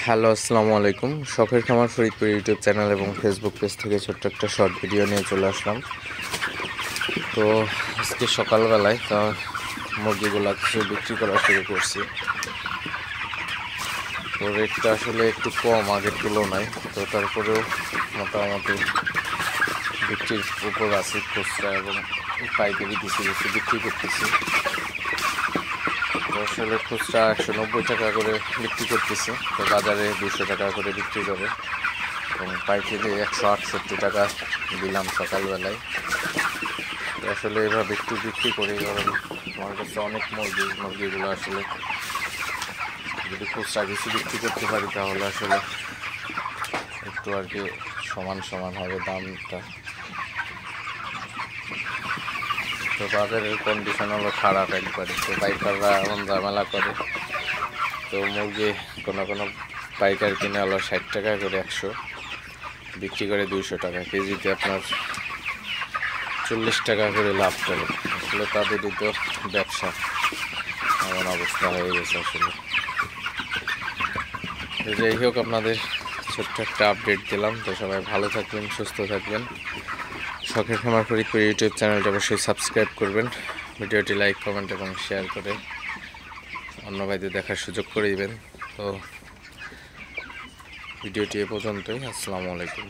Hello, আসসালামু আলাইকুম। শখের খামার ফরিদপুর ইউটিউব চ্যানেল এবং ফেসবুক পেজ থেকে ছোট্ট একটা শর্ট ভিডিও নিয়ে চলে আসলাম। তো আজকে সকালবেলায় মুরগিগুলো কিছু বিক্রি করা শুরু করছি। তো রেটটা আসলে একটু কম আগের তুলনায়, তো তারপরেও মোটামুটি বিক্রির উপর আছে। খুচরা এবং পাইকারি কিছু কিছু বিক্রি করতেছি। তো আসলে খুচরা 190 টাকা করে বিক্রি করতেছি, তো বাজারে 200 টাকা করে বিক্রি করে, এবং পাইকারি 168 টাকা দিলাম সকালবেলায়। তো আসলে এভাবে একটু বিক্রি করি, কারণ আমার কাছে অনেক মুরগিগুলো আসলে যদি খুচরা কিছু বিক্রি করতে পারি তাহলে আসলে একটু আর কি সমান সমান হবে দামটা। তো বাজারের কন্ডিশন হলো খারাপ একবারে, তো পাইকাররা এমন ঝামেলা করে। তো মুরগি কোনো পাইকার কিনে হলো 60 টাকা করে 100, বিক্রি করে 200 টাকা কেজিতে, আপনার 40 টাকা করে লাভ করে। আসলে তাদেরই তো ব্যবসা, এমন অবস্থা হয়ে গেছে আসলে। তো যাই হোক, আপনাদের ছোট্ট একটা আপডেট দিলাম। তো সবাই ভালো থাকবেন, সুস্থ থাকবেন। শখের খামার ফরিদপুর ইউটিউব চ্যানেলটা অবশ্যই সাবস্ক্রাইব করবেন, ভিডিওটি লাইক, কমেন্ট এবং শেয়ার করে অন্য ভাইদের দেখার সুযোগ করে দিবেন। তো ভিডিওটি এ পর্যন্তই। আসসালামু আলাইকুম।